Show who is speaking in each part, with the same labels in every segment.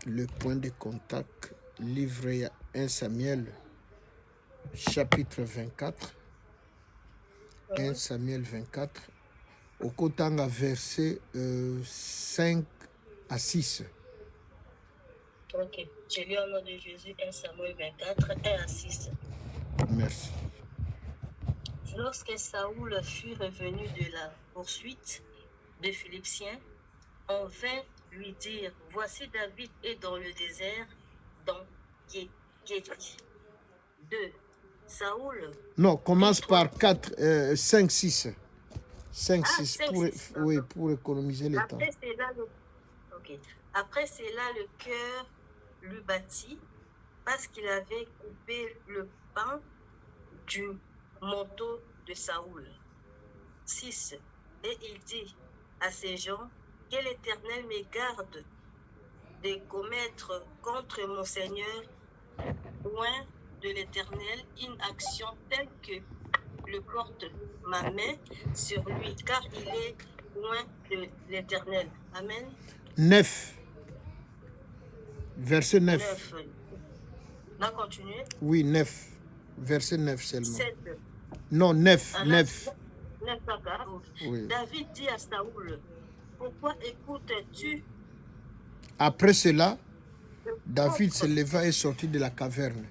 Speaker 1: le point de contact, livre 1 Samuel, chapitre 24. 1 Samuel 24, au Kotanga, verset 5 à 6.
Speaker 2: Ok, je lis au nom de Jésus 1 Samuel 24, 1 à 6.
Speaker 1: Merci.
Speaker 2: Lorsque Saoul fut revenu de la poursuite des Philistins, on vint lui dire, voici David est dans le désert, dans Guéthi. 2. Saoul.
Speaker 1: Non, commence par 4, 5, 6. 5, 6,
Speaker 2: 5,
Speaker 1: pour,
Speaker 2: 6.
Speaker 1: oui, pour économiser le temps.
Speaker 2: Après, c'est là le cœur lui battit, parce qu'il avait coupé le pan du manteau de Saoul. 6. Et il dit à ces gens, que l'Éternel me garde de commettre contre mon Seigneur, loin de l'Éternel, une action telle que le porte ma main sur lui, car il est loin de l'Éternel. Amen.
Speaker 1: 9. Verset 9.
Speaker 2: On va continuer.
Speaker 1: Oui, 9. Verset 9 seulement.
Speaker 2: 7.
Speaker 1: Non, 9. 9.
Speaker 2: 9, oui. David dit à Saoul, pourquoi écoutes-tu?
Speaker 1: Après cela, David se leva et sortit de la caverne.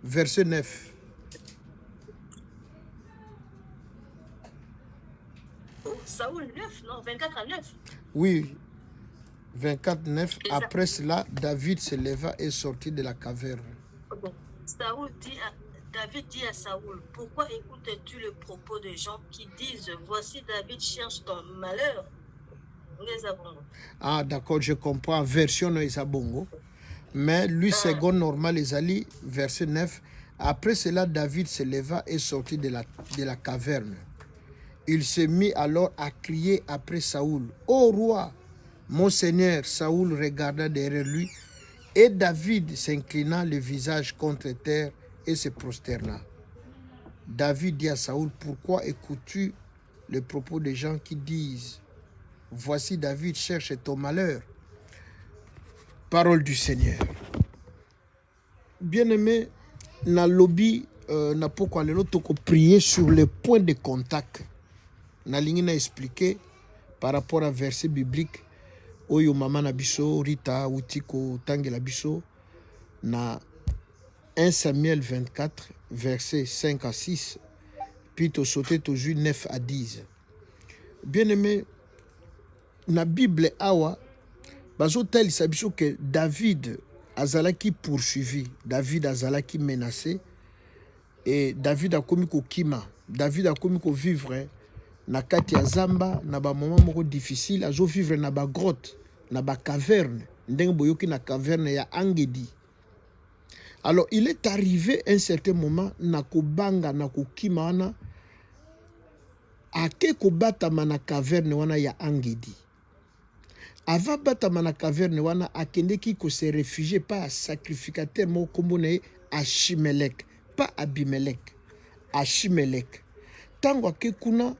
Speaker 1: Verset 9.
Speaker 2: Saoul 9, non, 24 à 9.
Speaker 1: Oui, 24, 9. Après cela, David se leva et sortit de la caverne.
Speaker 2: David dit à Saoul, pourquoi écoutes-tu le propos des gens qui disent, voici David cherche ton malheur?
Speaker 1: Ah, d'accord, je comprends. Version Isabongo. Mais lui, second normal, Ezali, verset 9. Après cela, David se leva et sortit de la caverne. Il se mit alors à crier après Saoul. Ô roi, mon seigneur. Saoul regarda derrière lui et David s'inclina le visage contre terre et se prosterna. David dit à Saoul, pourquoi écoutes-tu le propos des gens qui disent, voici David cherche ton malheur? Parole du Seigneur. Bien-aimé, na lobby, na pourquoi le toko prier sur le point de contact. Na lingi na expliqué par rapport à verset biblique. Oyo mama na biso, Rita, Utiko, Tangela biso, na 1 Samuel 24, verset 5 à 6, puis tu sauté toujours 9 à 10. Bien-aimé, na Bible awa, bazo tel sabiso que David azalaki poursuivi, David azalaki menacé, et David a commis kima, David a commis vivre na kati ya zamba, na ba moment moko difficile, azo vivre na ba grotte, na ba caverne, ndenge boyoki na caverne ya Angedi. Alors, il est arrivé un certain moment, na kobanga, na kokima wana, ake kobatama na caverne wana ya Angedi. Avant batama na caverne wana, akendeki ko se réfugier pas sacrificateur mo kombone Achimelech, pas Abimelech, Achimelech. Tango ake kuna,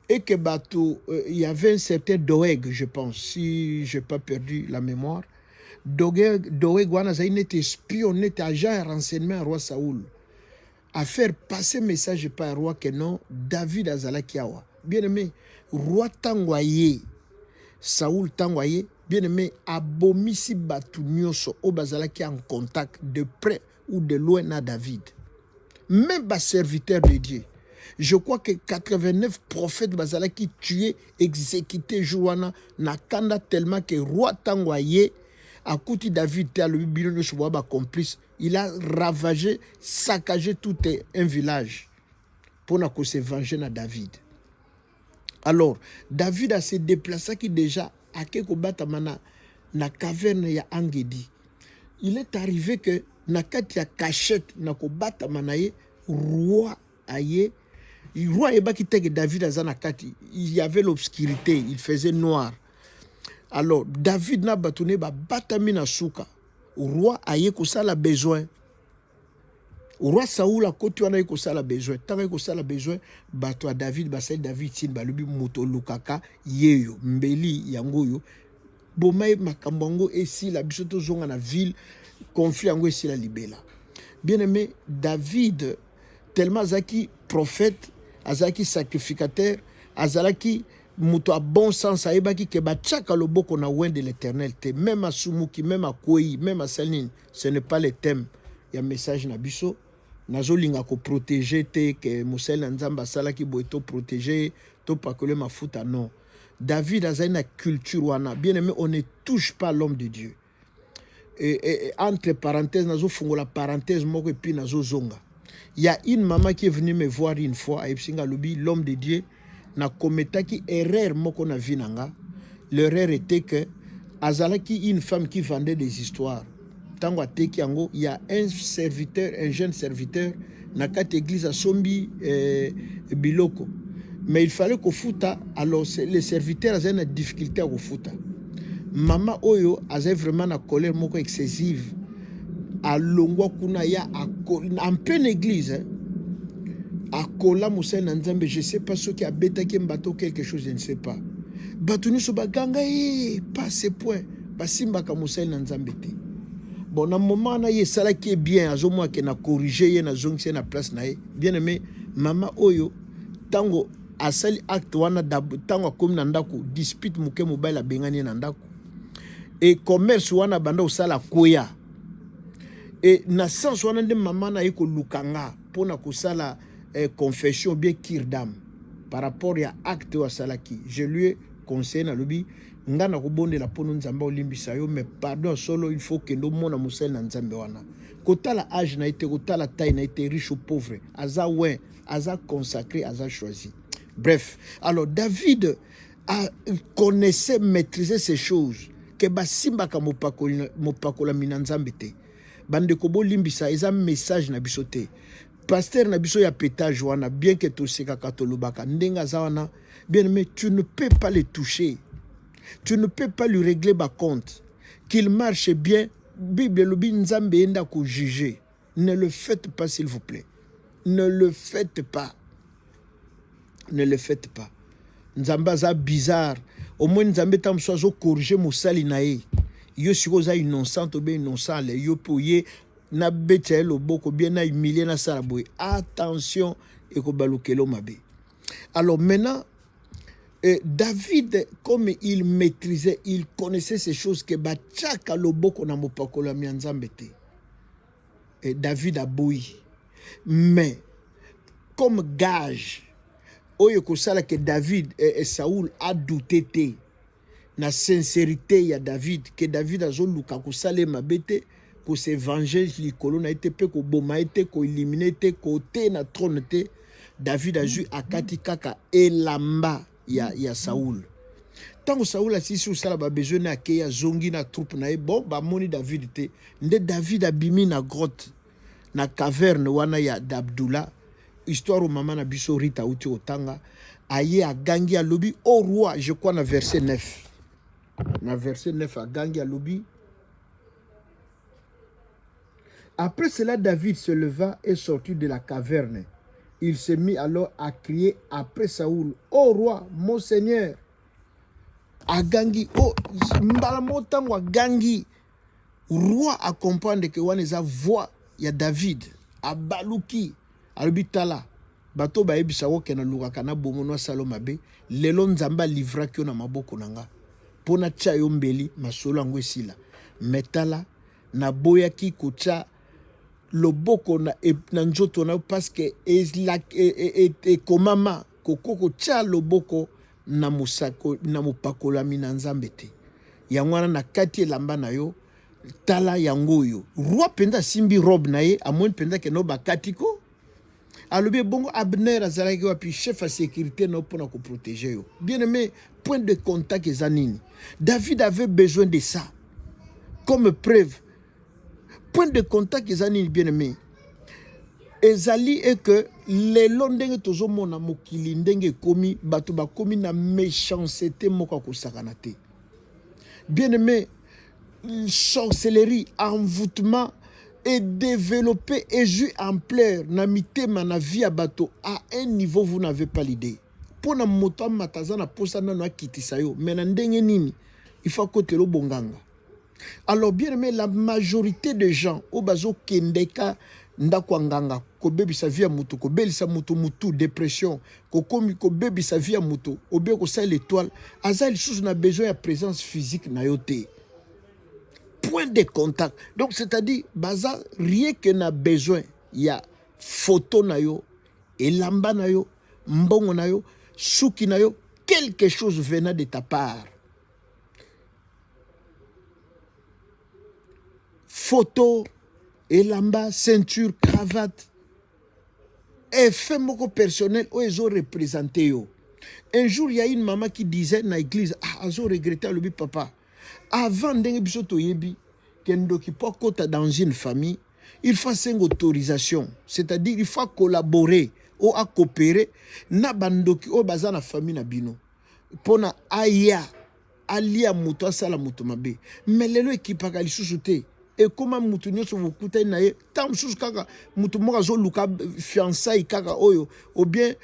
Speaker 1: et que bateau, il y avait un certain Doeg, je pense, si je n'ai pas perdu la mémoire. Doeg wana zaï n'était espion, n'était agent renseignement à roi Saoul, à faire passer message par un roi que non, David azalakiawa. Bien aimé, roi Tangwaye, Saoul Tangwaye, bien aimé, abomisi batu nyoso, o bazalaki en contact de près ou de loin na David. Même bas serviteur de Dieu. Je crois que 89 prophètes bazalaki tués, exécutés jouana na kanda tellement que roi Tangwaye Akouti David, complice, il a ravagé, saccagé tout un village pour se venger na David. Alors, David a se déplacé qui déjà à Kekobatamana na caverne ya Angedi. Il est arrivé que na kati ya cachette na kobatamana ye roi aye. Roi eba ki teke David azana kati, il y avait l'obscurité, il faisait noir. Alors, David n'a batouné ba batami na souka. Roi aye kosala besoin. Roi Saoul a côté wana kosala besoin. Tant kosala besoin, bato a David basel David tin balubi moto lukaka yeyo mbeli yangoyo bomai makambo yango esila biso tozonga na ville conflit yango esila libela. Bien aimé, David tellement azaki prophète, azaki sacrificateur, azalaki muto a bon sens ayebaki ke batiaka loboko na wende de l'Éternel te, même à sumuki, même à koi, même à salini, ce n'est pas le thème. Il y a un message na biso nazolinga ko protéger te ke mosala nzamba salaki boy to protéger to pakole mafuta non. David a une culture wana. Bien aimé, on ne touche pas l'homme de Dieu. Et entre parenthèses, nazo fungo la parenthèse moko et puis nazo zonga. Il y a une maman qui est venue me voir une fois à Epsinga Lobi, l'homme de Dieu na kometaki erreur moko na vinanga. L'erreur était que azalaki une femme qui vendait des histoires. Tango ateki yango, il y a un serviteur, un jeune serviteur na kati église à Sombi Biloko. Mais il fallait qu'au futa, alors les serviteurs avaient une difficulté à futa. Maman Oyo avait vraiment une colère moko excessive. À Longwa kuna ya en pleine église. À Kola Moussa Nzambe, je ne sais pas ce qui a bêta qui bateau quelque chose, je ne sais pas. Batuni so baganga pas ce point. Basimba ka Moussa Nzambe te. Bon, dans le moment na ye sala qui est bien, azomo ke na corriger na zongse na place na ye. Bien aimé, maman Oyo tango asali acte wana tango comme na ndako dispute muke mobile bengani na ndako et commerce wana banda osala koya et na sens wana nde mama na yeko lukanga pona kosala confession bien kirdam par rapport ya acte wa salaki. Je lui ai conseillé na lobi ngana ko bondela pono nzamba olimbisa yo, mais pardon solo il faut que ndo mona musel na nzambe wana kotala âge na été kotala taille na été riche ou pauvre aza ouais aza consacré aza choisi. Bref, alors David connaissait, maîtrisait ces choses. Que basimba ka mopakola minanzambe te. Bande kobo limbisa eza message na bisote. Pasteur na biso ya pétage wana bien que to seka katolobaka ndenga zawana bien mais tu ne peux pas le toucher. Tu ne peux pas lui régler ba compte. Qu'il marche bien, Bible lobi nzambe enda ko juger. Ne le faites pas s'il vous plaît. Ne le faites pas. Ne le faites pas. Nzamba za bizarre. Au moins Nzambe tam so zo corriger musali na ye. Yo siko za innocent ou bien innocent le yo poye na betia loboko bien na humilier na saraboy. Attention et ko balukelo mabe. Alors maintenant David, comme il maîtrisait, il connaissait ces choses que bachaka loboko na mopakola mi Nzambe te. Et David a boui. Mais comme gage oyo kosala que David et Saoul a douté te na sincérité ya David que David azoluka kosala mabete ko se venger likolo na été pe ko boma été ko éliminer te ko te na trône te. David a ju akati kaka elamba ya Saoul. Tango Saoul asisi osala ba besoin na ke ya zongi na troupe na e bon ba moni David te nde David abimi na grotte na caverne wana ya d'Abdullah. Histoire au maman na biso Rita uti otanga aye a gangi a lobi au roi, je crois na verset 9. Na verset 9 a gangi a lobi. Après cela, David se leva et sortit de la caverne. Il se mit alors à crier après Saoul, ô roi, mon seigneur. A gangi, oh, mbalamo tango a gangi. Roi a comprendre que wana eza voix ya David a baluki. Albitala bato ba ebisa wo kena lukaka na bomono salo mabe lelo nzamba livra kyo na maboko nanga pona tia yo mbeli masolo yango esila metala na boya ki kocha loboko na nzoto na parce que komama kokoko tia loboko na musako na mopakola mina nzambe te yango wana na kati elamba na yo tala yango yo roi penda simbi robe na ye amon penda ke no bakatiko alobi bongo Abner azalaki wapi chef à sécurité no pona ko protéger yo. Bien aimé, point de contact ezanini. David avait besoin de ça comme preuve. Point de contact ezanini bien aimé. Ezali est que les londenge tozo mona mokili ndenge komi bato ba komi na méchanceté moko ko sakana te. Bien aimé, sorcellerie, envoûtement et développer et jouer ampleur na mitema na vie à bateau à un niveau vous n'avez pas l'idée. Pour na moto mataza na posa na kitisa yo mais na ndenge nini il faut côté le bonganga. Alors bien aimé, la majorité des gens au bazo kendeka ndakwanganga ko bebi sa via mutu ko belisa mutu mutu dépression ko komi ko bebi sa via mutu obé ko sa l'étoile azali sous na besoin de présence physique na yote. Point de contact. Donc c'est-à-dire baza rien que na besoin il y a photo na yo elamba na yo mbongo na yo suki na yo quelque chose venant de ta part. Photo, elamba, ceinture, cravate. Effet moko personnel, ils ont représenté yo. Un jour, il y a une maman qui disait dans l'église, ils ont regretté le papa. Avant d'être yebi, kendo qui peut côté dans une famille, il faut une autorisation. C'est-à-dire, il faut collaborer ou à coopérer. Na bandoki o bazana famille na bino. Pona aya, alia muto asala muto mabe. Mais lelo ekipaka lisusu te. Et comment mutu nyoso vukuta na ye tam sus kaka mutu moka zo luka fiançailles kaka oyo ou bien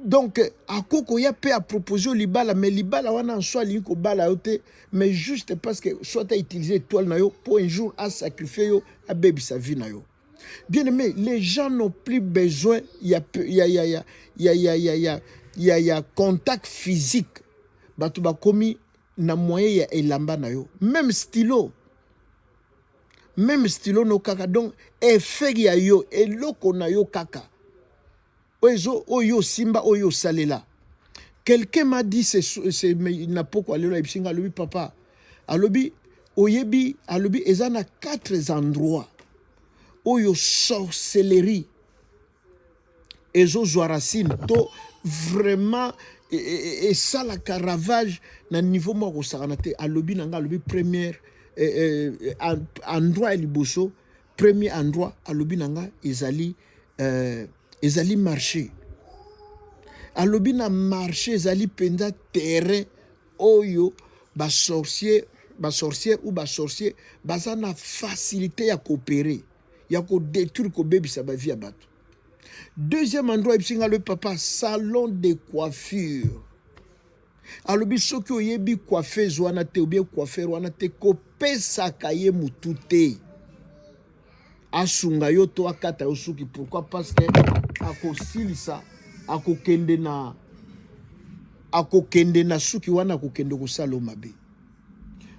Speaker 1: donc akoko ya pe a proposé libala mais libala wana en soi liko bala yote mais juste parce que soit a utilisé étoile na yo pour un jour à sacrifier yo a baby sa vie na yo. Bien aimé, les gens n'ont plus besoin il y a contact physique batu ba komi na moyen ya elamba na yo même stylo no kaka donc effet ya yo eloko na yo kaka oyo simba oyo salela. Quelqu'un m'a dit c'est na poko alelo ibsinga alobi papa alobi oyebi alobi ezana 4 endroits oyo sorcellerie ezo racine to vraiment et ça la caravage na niveau mo ko sakanate alobi nanga alobi première endroit liboso premier endroit alobi nanga ezali marché alobi na marché ezali penda terrain oyo ba sorcier ou ba sorcier baza na facilité ya coopérer ya ko détruire ko bebisa ba vie bato. Deuxième endroit, le papa, salon de coiffure. Alors, bisoki oyebi coiffeuse wana te ou bien coiffeur wana te ko pesa kaye mutute. Asunga yo to akata yo suki. Pourquoi? Parce que ako silisa ako kende na suki wana ako kende ko salo mabe.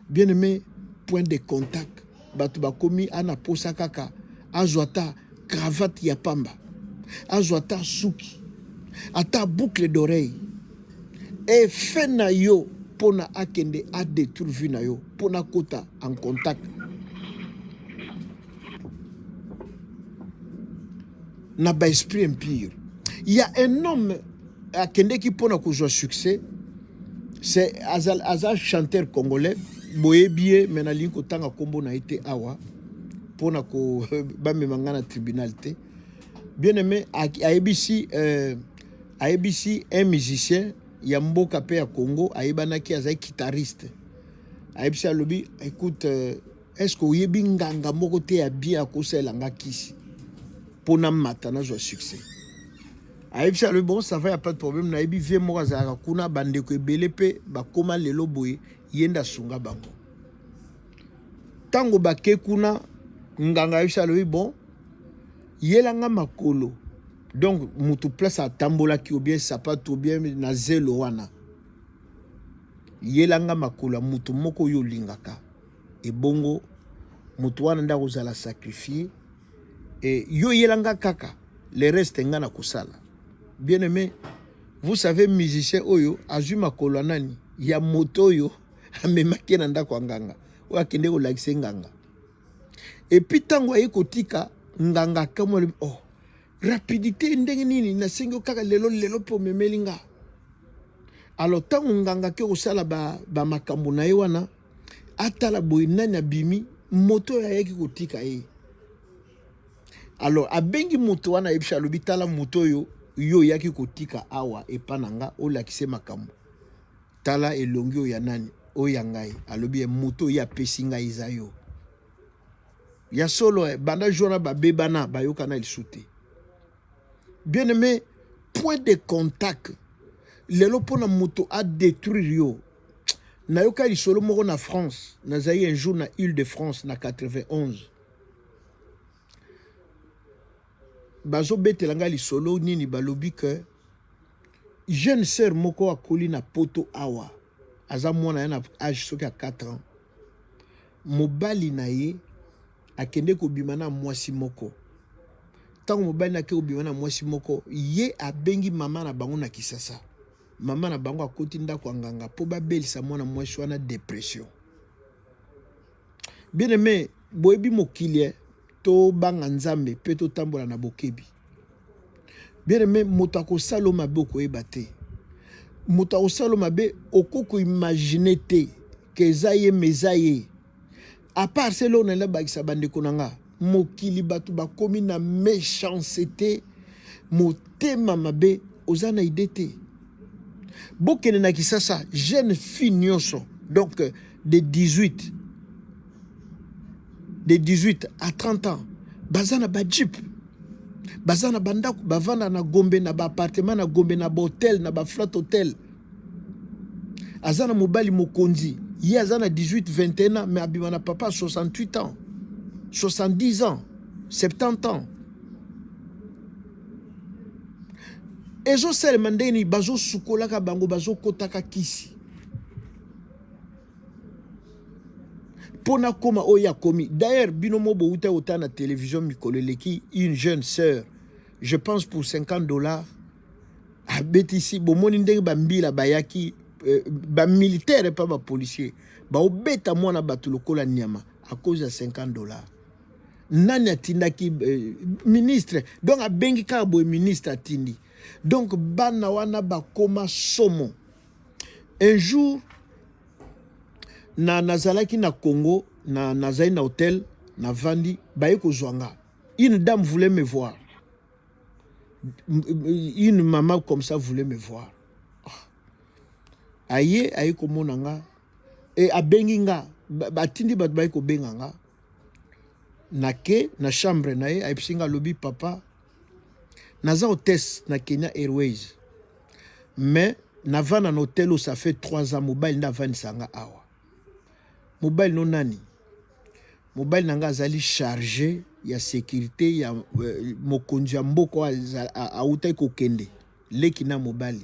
Speaker 1: Bien aimé, point de contact. Batu bakomi ana posa kaka azwata cravate ya pamba. Azwata suki ata boucle d'oreille et fait na yo pona akende a détruire vie na yo pona kota en contact na ba esprit impur. Il y a un homme akende qui pona kozwa succès, c'est Azal chanteur congolais boyebie menali ko tanga kombo na été awa pona ko ba memanga na tribunal te. Bien aimé, à ABC, un musicien, Yambo Kapé à Congo, à Ibanaki, un guitariste. À ABC, à lobby, écoute, est-ce que vous avez nganga mokote à bien à cause de l'anga kisi pour nam matana joie succès. À ABC, le bon, ça va, y a pas de problème. Na ibi vie mo azara kuna bande ko belepe ba koma lelo boye yenda sunga bango. Tango ba ke kuna nganga ABC le bon. Yelanga makolo donc mutu place à tambola ki ou bien sapato ou bien na zelo wana yelanga makolo mutu moko yo lingaka et bongo mutu wana nda kozala sacrifier et yo yelanga kaka le reste ngana kusala. Bien aimé, vous savez musicien oyo azui makolo nani ya moto yo amemaki na ndako nganga o akende ko lakise nganga et puis tango ayekotika nganga kamo oh rapidité ndenge nini na sengo kaka lelo po memelinga. Alors tango nganga ke osala ba makambo na ye wana atala boy nani abimi moto ya yeki kotika ye. Alors abengi moto wana ebisha lobi tala moto yo yaki kotika awa epananga o lakise makambo tala elongi o ya nani o ya ngai alobi moto ya pesinga izayo. Ya solo banda jona ba bebana ba yokana il souté. Bien aimé, point de contact. Lelo pona moto a détruire yo nayoka lisolo moko na France, nazali un jour na Île-de-France na 91. Bazo betelanga lisolo nini balobi que jeune sœur moko akoli na poto awa. Aza mwana na âge soki a 4 ans. Mobali na ye akende kobima na mwasi moko. Tango mobali na ke kobima na mwasi moko, ye abengi mama na bango na Kisasa. Mama na bango akoti ndako nganga po babelisa mwana mwasi wana dépression. Bien aimé, boyebi mokili to banga nzambe pe to tambola na bokebi. Bien aimé, moto akosala mabe okoyeba te. Moto akosala mabe okoko imaginer te ke eza ye meza ye. À part cela on a bakisa bandeko nanga, mokili batu bakomi na méchanceté, motema mabe ozana idée. Bokene na Kisasa, jeune fille nyonso, donc de 18 à 30 ans, bazana ba jeep, bazana bandako, bavanda na Gombe, na ba appartement na Gombe, na ba hotel, na ba flat hotel. Azana mobali mokonzi, ye azana 18, 21 ans, mais abimana papa 68 ans, 70 ans, 70 ans. Ezo sel mandeni bazo sukolaka bango bazo kotaka kisi. Pona koma oya komi. D'ailleurs, binomo bo uta ota na télévision mikoleleki une jeune sœur, je pense pour $50. A betisi bo moni ndenge ba mbila bayaki ba militaire pas ba policier. Ba obeta mwana batu lokola nyama à cause de $50. Nani atindaki ministre. Donc a bengi ka bo ministre atindi. Donc bana wana bakoma somo. Un jour na nazalaki na Congo, nazali na hôtel, na vandi, baye kozwanga. Une dame voulait me voir. Une maman comme ça voulait me voir. Aye komonanga et abenginga batindi bat baye ko benganga. Nake na chambre na ye aipsinga lobi papa naza hôtesse na Kenya Airways. Mais nava na hôtel où ça fait 3 ans mobile na vani sanga awa. Mobile non nani. Mobile nanga azali chargé ya sécurité ya mokonzi ya mboko a utai ko kende. Leki na mobile.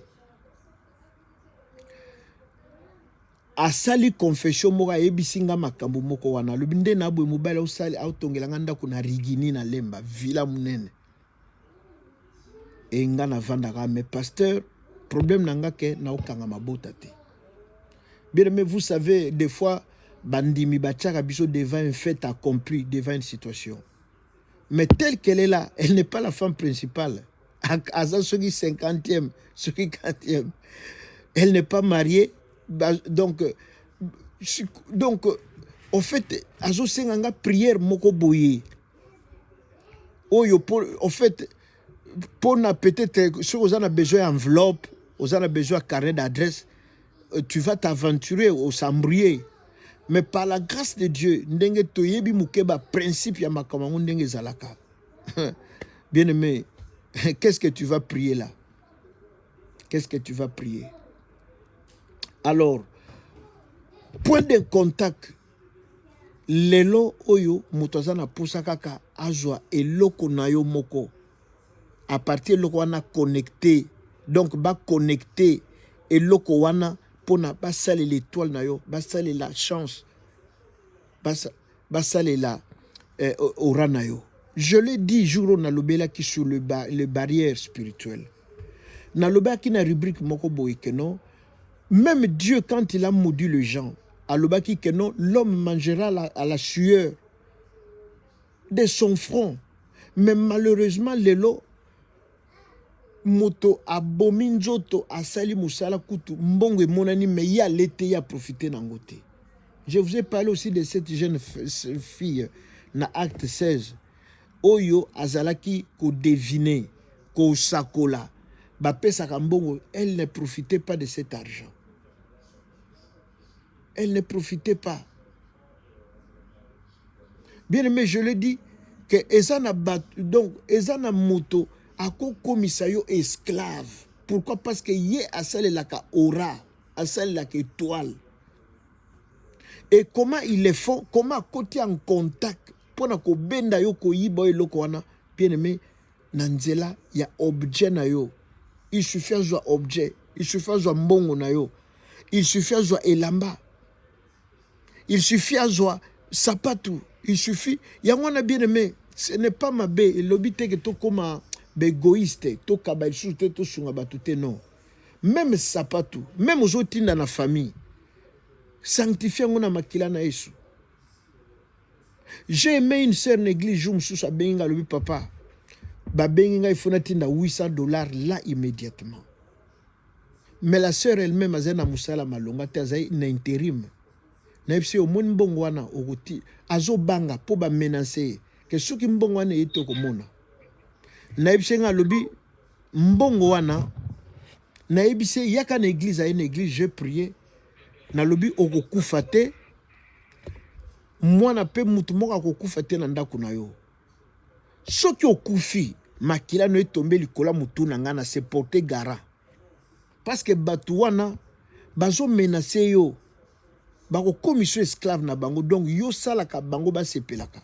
Speaker 1: Asali confession moka ebisinga makambo moko wana. Lubinde na bwe mobile usali autongelanga ndako na rigini na lemba villa munene. Et nga na vandaka mais pasteur problème nanga ke na okanga mabota te. Bien mais vous savez des fois bandimi bachaka biso devant un fait accompli, devant une situation. Mais telle qu'elle est là, elle n'est pas la femme principale. À ce qui 50e, ce qui 40e. Elle n'est pas mariée. Donc en fait, azo senganga prière moko boye. Oyo en fait pour peut-être si vous avez besoin d'enveloppe, vous avez besoin de carnet d'adresse, tu vas t'aventurer au sambrier. Mais par la grâce de Dieu, ndenge toyebi mukeba principe ya makamangu ndenge zalaka. Bien aimé, qu'est-ce que tu vas prier là? Qu'est-ce que tu vas prier? Alors, point de contact. Lelo oyo mutazana pusa kaka azwa eloko na yo moko. À partir de wana connecté. Donc ba connecté eloko wana pona ba sale l'étoile na yo, ba sale la chance. Ba sale la aura na yo. Je l'ai dit jour na lobela qui sur le barrière spirituelle. Na lobela qui na rubrique moko boykeno. Même Dieu, quand il a maudit les gens, à l'obaki que non, l'homme mangera à la sueur de son front. Mais malheureusement, l'élo, moto abominzoto asali musala kutu mbongo monani mais y a l'été y a profité n'angote. Je vous ai parlé aussi de cette jeune fille na acte 16. Oyo azalaki ko deviner, ko sakola, ba pesa kambongo, elle ne profitait pas de cet argent. Elle ne profitait pas. Bien aimé, je le dis que Ezana donc Ezana moto a komisayo esclave. Pourquoi? Parce que yé a celle la ka aura, a celle la ka étoile. Et comment ils le font, comment côté en contact pour ko benda yo ko yiba eloko wana bien aimé nanzela ya objet na yo. Il suffit à objet, il suffit à mbongo na yo, il suffit à elamba, il suffit à sapatu, il suffit. Yangwana bien aimé, ce n'est pas ma bé, il lobite que to comme égoïste, to kabaïsou, to sungabatute, non. Même sapatu, même aux autres dans la famille, sanctifier ngona makila na Yesu. J'ai aimé une sœur néglige, je me suis benga le papa. Ba benga il faut natinda $800 là immédiatement. Mais la sœur elle-même a zena musala malonga tazai na intérim. Na epsi o mon mbongo wana okoti azo banga po ba menacer que soki mbongo wana eto ko mona. Na epsi nga lobi mbongo wana na ebise yaka na église a une église je priais na lobi okokufa te mwana pe mutu moko akokufa te na ndako na yo. Soki okufi makila no etombe likola mutu na nga na se porter garant. Parce que batu wana bazo menacer yo. Bako commission esclave na bango donc yo salaka bango ba sepelaka.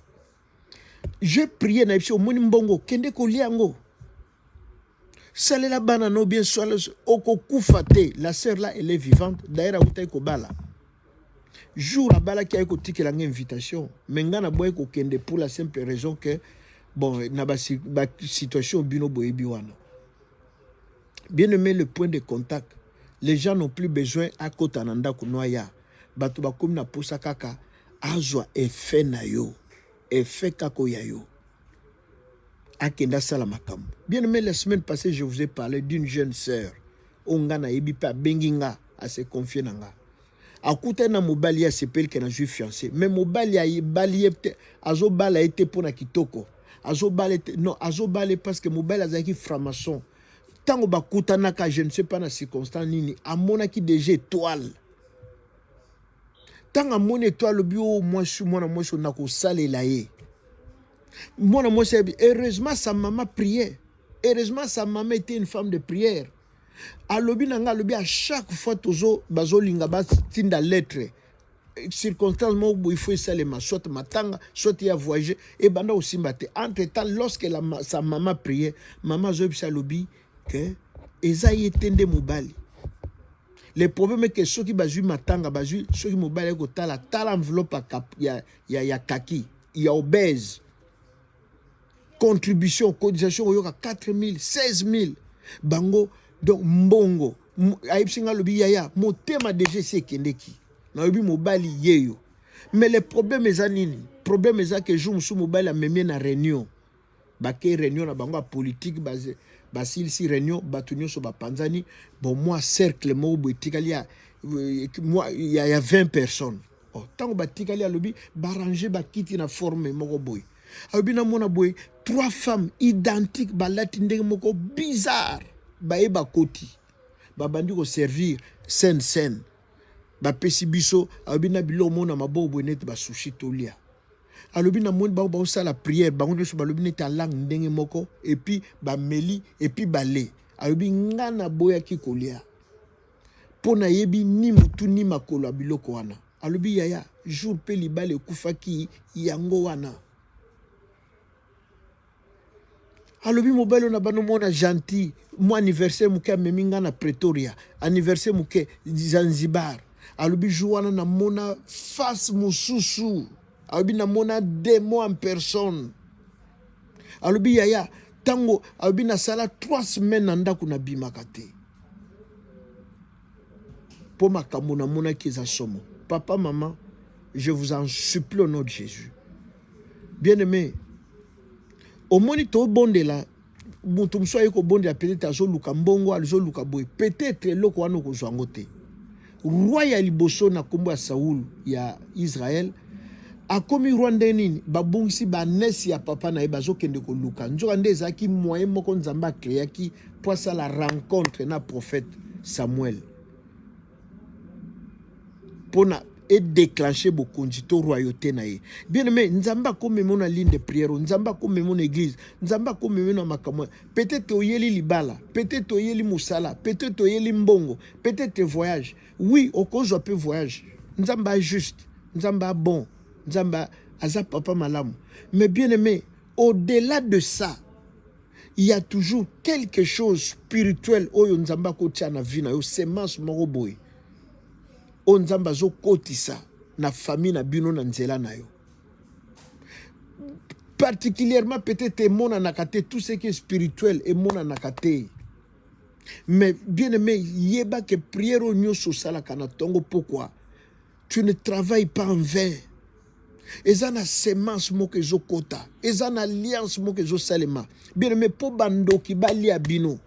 Speaker 1: Je priais na epsi omoni mbongo kende ko liango. Salela bana no bien soit okokufa te. La sœur là elle est vivante d'ailleurs akutai ko bala. Jour la bala qui a écouté que une invitation, mais ngana boy ko kende pour la simple raison que bon na ba situation bino boy biwana. Bien aimé le point de contact, les gens n'ont plus besoin à côté nanda kunoya. Batu ba comme na posa kaka azwa effet na yo, effet kako ya yo. Akenda sala makambo. Bien aimé la semaine passée je vous ai parlé d'une jeune sœur. Ongana ebipa benginga à se confier nanga. Akuta na mobali ya sepel ke na juif fiancé mais mobali ya bali azo bala été pour na kitoko azo bala non azo bala parce que mobali azaki franc-maçon tango bakuta naka je ne sais pas na circonstance nini amona ki déjà étoile tango amona étoile bio moi sur moi na ko salela ye moi heureusement sa maman priait, heureusement sa maman était une femme de prière. Alobi nanga alobi à chaque fois tozo bazolinga batinda lettre circonstance mo il faut ça les soit matanga soit y a voyager et banda aussi maté entre temps lorsque sa maman priait maman zobi alobi que ezaï etende mobali le problème est que ceux qui bazu matanga bazu ceux qui mobali ko tala enveloppe ya kaki ya obèse contribution cotisation yoka 4000 16000 bango. Donc mbongo aipsinga lobi yaya motema déjà c'est kendeki na lobi mobali yeyo mais le problème est nini problème est que jour musu mobali a memé na réunion baké réunion na bango politique basé basil si réunion batunyo so bapanzani bon moi cercle mo botikali moi il y a 20 personnes oh tango batikali lobi baranger bakiti na forme moko boy lobi na mona boy 3 femmes identiques balati ndenge moko bizarre bae bakoti babandi ko servir scène ba pesi biso abina bilo mona mabobo net ba sushi tolia alobi na moni ba sala prière bango nso balobi net en langue ndenge moko et puis ba meli et puis balé alobi ngana boya ki kolia pona yebi ni mutu ni makolo biloko wana alobi yaya jour pe libale kufaki yango wana alobi mobile na bano mona gentil moi anniversaire muke meminga na Pretoria anniversaire muke Zanzibar alobi jouana na mona face mususu alobi na mona demo en personne alobi yaya tango alobi na sala 3 semaines na ndako na bimakate po makambo na mona kiza somo papa maman je vous en supplie au nom de Jésus bien aimé au monito bonde la mutum soye ko bonde la peut-être azo luka mbongo azo luka boy peut-être loko wana ko zwangote roi ya liboso na kombo ya Saul ya Israël akomi Rwanda nini babungisi ba nesi ya papa na bazo kende ko luka nzoka ndeza ki moyen moko nzamba créa ki pour ça la rencontre na prophète Samuel pona et déclencher beaucoup de royauté naïe. Bien aimé, nzamba comme mon ligne de prière, nzamba comme mon église, nzamba comme mon makamo. Peut-être oyeli libala, peut-être oyeli musala, peut-être oyeli mbongo, peut-être voyage. Oui, au cause un peu voyage. Nzamba juste, nzamba bon, nzamba aza papa malamu. Mais bien aimé, au-delà de ça, il y a toujours quelque chose spirituel oyo nzamba kotia na vie na yo, semence moko boye. O nzamba zo kotisa na famille na bino na nzela na yo. Particulièrement peut-être mona nakate, tout ce qui est spirituel et mona nakate. Mais bien aimé, yeba que prière au nyo sosala kanatongo. Pourquoi? Tu ne travailles pas en vain. Eza na semence moko ezo kota, eza na alliance moko ezo salema. Bien aimé, po bandoki bali abino,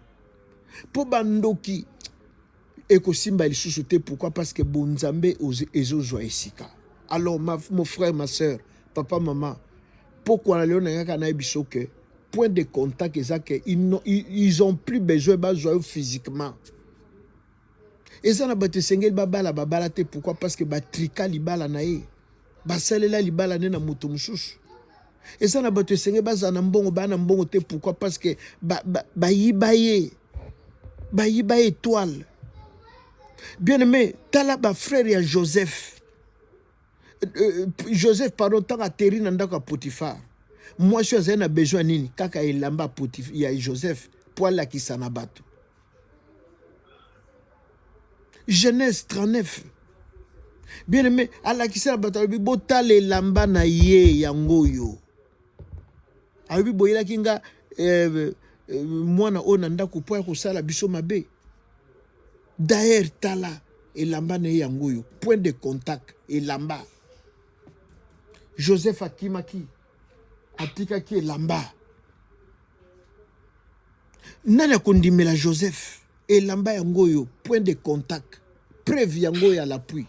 Speaker 1: po bandoki eko simba lisusu te. Pourquoi? Parce que bonzambe ezo zwa esika. Alors mon frère, ma soeur, papa, maman, pourquoi que point de contact ils ont plus besoin de physiquement. Et ça n'a pas été sengel babala te. Pourquoi? Parce que batrika libala nae basalela libala ne na muto mususu. Et ça n'a pas été sengel bazana mbongo bana mbongo te. Pourquoi? Parce que bayibaye étoile. Bien aimé, tala ba frère ya Joseph. Joseph, pardon, tant atterri dans le Potiphar. Moi, je suis besoin nini. Kaka elamba Potiphar, il y a Joseph, pour la qui s'en abat. Genèse 39. Bien aimé, à la qui s'en abat, bota le lamba na ye yangoyo. Awi boyela kinga, mwana onanda kupoya kusala biso mabe. D'ailleurs, tala, elamba na ye yangoyo. Point de contact, elamba. Joseph akimaki atikaki elamba. Nana kondimela Joseph elamba yangoyo, point de contact, preuve yangoyo à l'appui.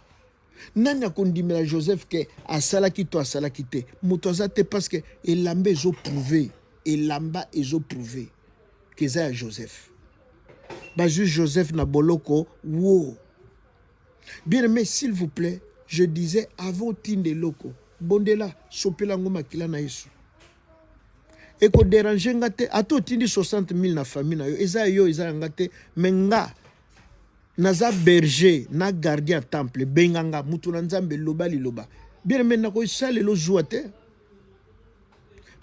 Speaker 1: Nana kondimela Joseph ke asalaki to asalaki te. Mutoza te parce que elamba ezo prouvé, elamba ezo prouvé que ça Joseph. Ba juste Joseph na boloko wo. Bien aimé, s'il vous plaît, je disais avant tinde loko. Bondela sopela ngoma kila na Yesu. Eko déranger ngate ato tindi 60 000 na famille na yo. Eza yo eza ngate menga naza berger na gardien temple benganga mutu na nzambe loba liloba. Bien maintenant ko sale lo joua te.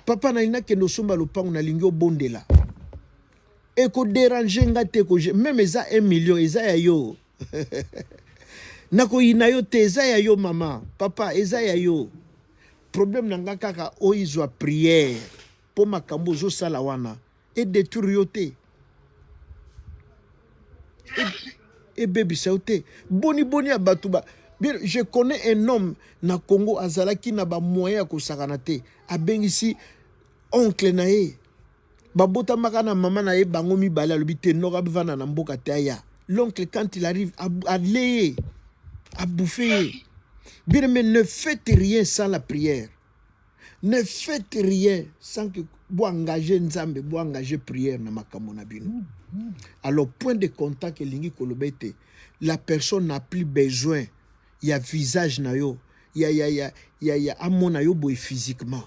Speaker 1: Papa na ina ke no somba lopango na lingio bondela. Eko déranger ngate ko même eza 1 million eza ya yo. Nako ina yo te eza ya yo mama, papa eza ya yo. Problème nanga kaka oizwa prière pour makambo zo sala wana et détruire yote. Et baby sauté. Boni abatuba. Bien, je connais un homme na Congo azalaki na ba moyen ko sakanate. Abengisi oncle na ye. Babota makana mama na ye bango mibale alobite noka bivana na mboka taya. L'oncle quand il arrive à léer, à bouffer. Bien, mais ne faites rien sans la prière. Ne faites rien sans que vous engagez Nzambe, vous engagez prière na makambo na bino. Alors, point de contact lingi kolobete, la personne n'a plus besoin. Il y a visage na yo, il y a amon na yo boy physiquement.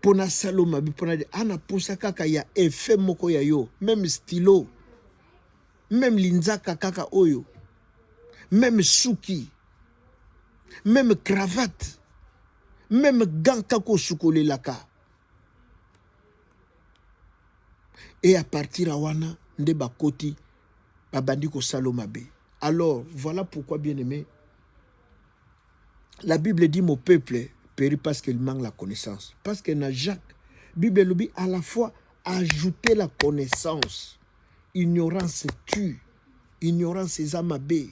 Speaker 1: Pona saloma bi pona de ana posa kaka ya effet moko ya yo, même stylo, même linzaka kaka oyo. Même souki, même cravate, même gant kako soukole laka. Et à partir à wana, nde bakoti, babandi ko salomabe. Alors, voilà pourquoi, bien aimé, la Bible dit mon peuple périt parce qu'il manque la connaissance. Parce que dans Jacques, Bible lui à la fois ajouter la connaissance. Ignorance tue, ignorance est amabé.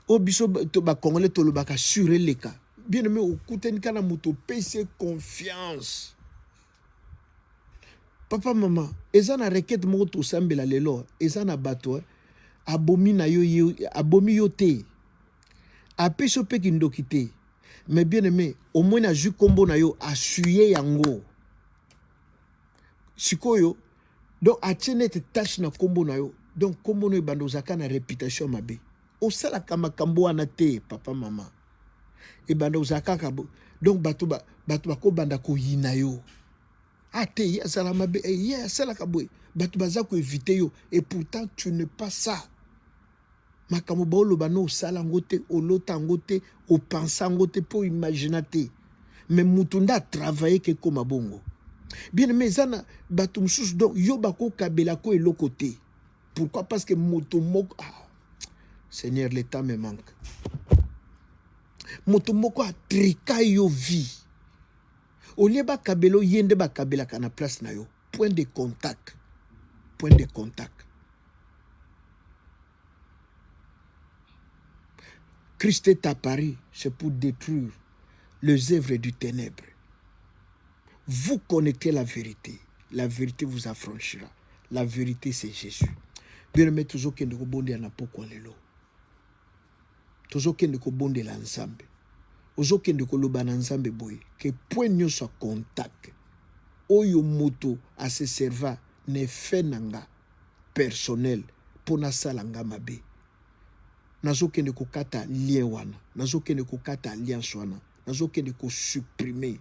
Speaker 1: Obiso to ba congolais to lo baka surer les cas. Bien aimé au kuten kana muto pese confiance. Papa maman, ezana requête mo to sambela lelo, ezana bato abomi na yo abomi yo te. Apeso pe kindokite. Mais bien aimé, au moins na ju kombo na yo asuye yango. Sikoyo donc atene te tâche na kombo na yo. Donc kombo no bando zaka na réputation mabe. Osala kama kambo wana te papa mama e banda uzaka kabo donc bato ko banda ko yina yo ate ya sala mabe ya sala kabo bato baza ko éviter yo et pourtant tu n'es pas ça makambo baoloba no osala yango te, olota yango te, opensa yango te, po imagina te. Mais mutu nda travailler ke koma bongo. Bien aimé, zana bato mosusu donc yo bako kabela ko eloko te. Pourquoi? Parce que mutu moko Seigneur, l'état me manque. Mutu moko a trika yo vie. Olie ba kabelo yende ba kabela kana place na yo. Point de contact. Point de contact. Christ est apparu, c'est pour détruire les œuvres du ténèbre. Vous connaissez la vérité vous affranchira. La vérité, c'est Jésus. Bien aimé, toujours qu'il ne rebondit à n'importe lelo. Toujours qu'il ne rebondit à l'ensemble. Toujours qu'il ne rebondit à l'ensemble boy. Que point nous soit contact. Oyo moto à se servir ne fait nanga personnel pour na salanga mabe. Nazo kende ko kata lien wana. Nazo kende ko kata alliance wana. Nazo kende ko supprimer.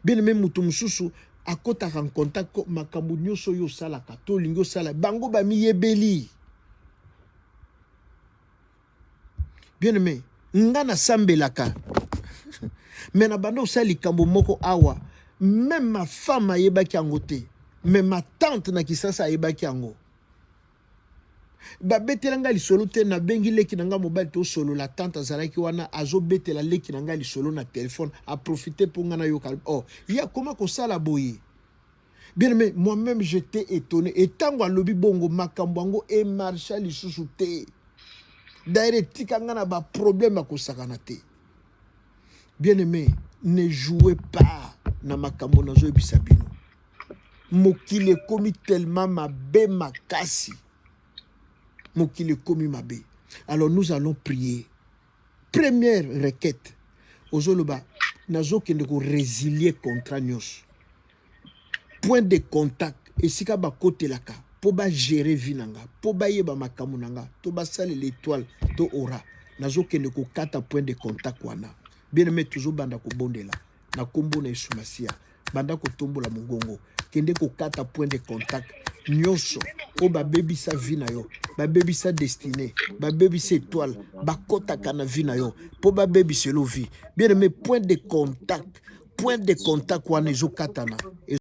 Speaker 1: Bien même mutu mususu akota en contact ko makambo nyoso yo sala ka to lingo sala bango ba mi yebeli. Bien aimé, ngana sambelaka. Mais na bando sali kambo moko awa, même ma femme ayebaki yango te. Mais ma tante na kisasa ayebaki yango. Ba betelanga lisolo te na bengi leki nanga mobile to solo la tante azalaki wana azo betela leki nanga lisolo na téléphone a profiter pour ngana yoka. Oh, il y a comment ko sala boye. Bien mais moi-même j'étais étonné et tango lobi bongo makambo e marcha lisusu te. D'ailleurs tikanga na ba problème ko sakana te. Bien aimé, ne jouez pas na makambo na zo bisabino. Mokile komi tellement mabe makasi. Mokile komi mabe. Alors nous allons prier. Première requête. Ozoloba nazo kende ko résilier contre nyos. Point de contact esika ba kotelaka po ba gérer vinanga, po ba yeba makambo nanga, to ba sale l'étoile to ora. Nazo kende ko kata point de contact wana. Bien aimé toujours banda ko bondela. Na kombo na Yesu Masia. Banda ko tombola mongongo. Kende ko kata point de contact. Nyoso o ba baby sa vie na yo, ba baby sa destinée, ba baby sa étoile, ba kota kana vie na yo, po ba baby selo vie. Bien aimé, point de contact wana ezo katana.